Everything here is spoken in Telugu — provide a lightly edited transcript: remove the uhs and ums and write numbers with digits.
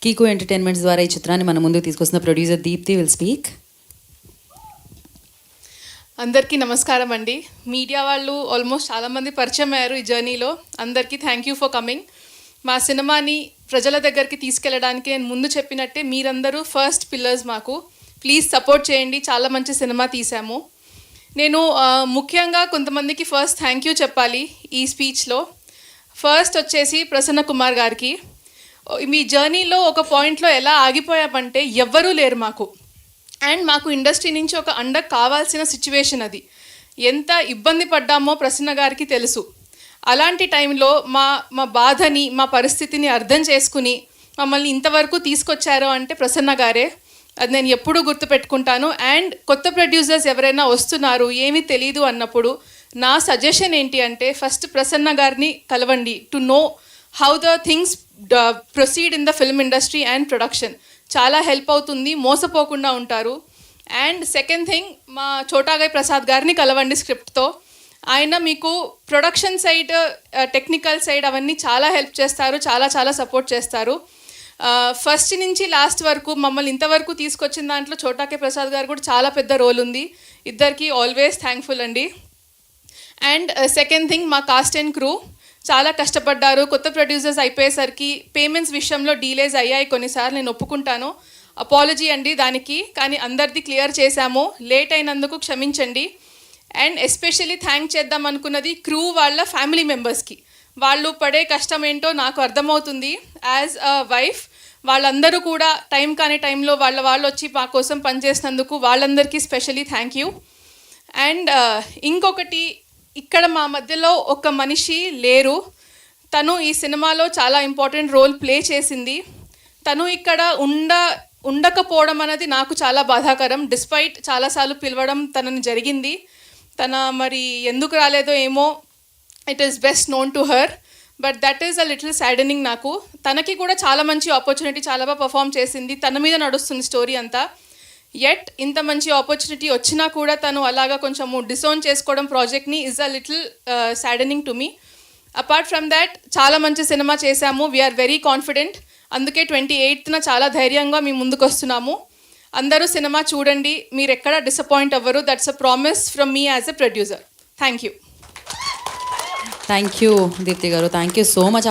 కీకు ఎంటర్టైన్మెంట్స్ ద్వారా ఈ చిత్రాన్ని మన ముందుకు తీసుకొస్తున్న ప్రొడ్యూసర్ దీప్తి విల్ స్పీక్. అందరికీ నమస్కారం అండి. మీడియా వాళ్ళు ఆల్మోస్ట్ చాలామంది పరిచయం అయ్యారు ఈ జర్నీలో. అందరికీ థ్యాంక్ యూ ఫర్ కమింగ్. మా సినిమాని ప్రజల దగ్గరికి తీసుకెళ్ళడానికి నేను ముందు చెప్పినట్టే మీరందరూ ఫస్ట్ పిల్లర్స్ మాకు. ప్లీజ్ సపోర్ట్ చేయండి. చాలా మంచి సినిమా తీసాము. నేను ముఖ్యంగా కొంతమందికి ఫస్ట్ థ్యాంక్ యూ చెప్పాలి ఈ స్పీచ్లో. ఫస్ట్ వచ్చేసి ప్రసన్న కుమార్ గారికి. మీ జర్నీలో ఒక పాయింట్లో ఎలా ఆగిపోయామంటే ఎవ్వరూ లేరు మాకు, అండ్ మాకు ఇండస్ట్రీ నుంచి ఒక అండ కావాల్సిన సిచ్యువేషన్. అది ఎంత ఇబ్బంది పడ్డామో ప్రసన్న గారికి తెలుసు. అలాంటి టైంలో మా బాధని, మా పరిస్థితిని అర్థం చేసుకుని మమ్మల్ని ఇంతవరకు తీసుకొచ్చారో అంటే ప్రసన్న గారే. అది నేను ఎప్పుడూ గుర్తుపెట్టుకుంటాను. అండ్ కొత్త ప్రొడ్యూసర్స్ ఎవరైనా వస్తున్నారు ఏమీ తెలీదు అన్నప్పుడు నా సజెషన్ ఏంటి అంటే ఫస్ట్ ప్రసన్న గారిని కలవండి to know how the things proceed in the film industry and production. చాలా హెల్ప్ అవుతుంది, మోసపోకుండా ఉంటారు. అండ్ సెకండ్ థింగ్, మా చోటాగయ్ ప్రసాద్ గారిని కలవండి స్క్రిప్ట్తో. ఆయన మీకు ప్రొడక్షన్ సైడ్, టెక్నికల్ సైడ్ అవన్నీ చాలా హెల్ప్ చేస్తారు, చాలా సపోర్ట్ చేస్తారు. ఫస్ట్ నుంచి లాస్ట్ వరకు మమ్మల్ని ఇంతవరకు తీసుకొచ్చిన దాంట్లో చోటాకే ప్రసాద్ గారు కూడా చాలా పెద్ద రోల్ ఉంది. ఇద్దరికి ఆల్వేస్ థ్యాంక్ఫుల్ అండి. అండ్ సెకండ్ థింగ్, మా కాస్ట్ అండ్ క్రూ చాలా కష్టపడ్డారు. కొత్త ప్రొడ్యూసర్స్ అయిపోయేసరికి పేమెంట్స్ విషయంలో డీలేస్ అయ్యాయి కొన్నిసార్లు, నేను ఒప్పుకుంటాను. అపాలజీ అండి దానికి. కానీ అందరిది క్లియర్ చేశాము. లేట్ అయినందుకు క్షమించండి. అండ్ ఎస్పెషల్లీ థ్యాంక్ చేద్దాం అనుకున్నది క్రూ వాళ్ళ ఫ్యామిలీ మెంబర్స్కి. వాళ్ళు పడే కష్టం ఏంటో నాకు అర్థమవుతుంది యాజ్ అ వైఫ్. వాళ్ళందరూ కూడా టైం కాని టైంలో వాళ్ళు వచ్చి మా కోసం పనిచేసినందుకు వాళ్ళందరికీ స్పెషల్లీ థ్యాంక్ యూ. అండ్ ఇంకొకటి, ఇక్కడ మా మధ్యలో ఒక మనిషి లేరు. తను ఈ సినిమాలో చాలా ఇంపార్టెంట్ రోల్ ప్లే చేసింది. తను ఇక్కడ ఉండకపోవడం అనేది నాకు చాలా బాధాకరం. డిస్పైట్ చాలాసార్లు పిలవడం తనని జరిగింది. తన మరి ఎందుకు రాలేదో ఏమో, it is best known to her, but that is a little saddening నాకు. తనకి కూడా చాలా మంచి ఆపర్చునిటీ, చాలా బాగా పర్ఫామ్ చేసింది. తన మీద నడుస్తుంది స్టోరీ అంతా. ఎట్ ఇంత మంచి ఆపర్చునిటీ వచ్చినా కూడా తను అలాగా కొంచెము డిసోన్ చేసుకోవడం ప్రాజెక్ట్ని is a little saddening to me. Apart from that చాలా మంచి సినిమా చేశాము. We are very confident. అందుకే 28న చాలా ధైర్యంగా మేము ముందుకు వస్తున్నాము. అందరూ సినిమా చూడండి, మీరు ఎక్కడ డిసప్పాయింట్ అవ్వరు. That's a promise from me as a producer. Thank you. Thank you Deepti garu, thank you so much.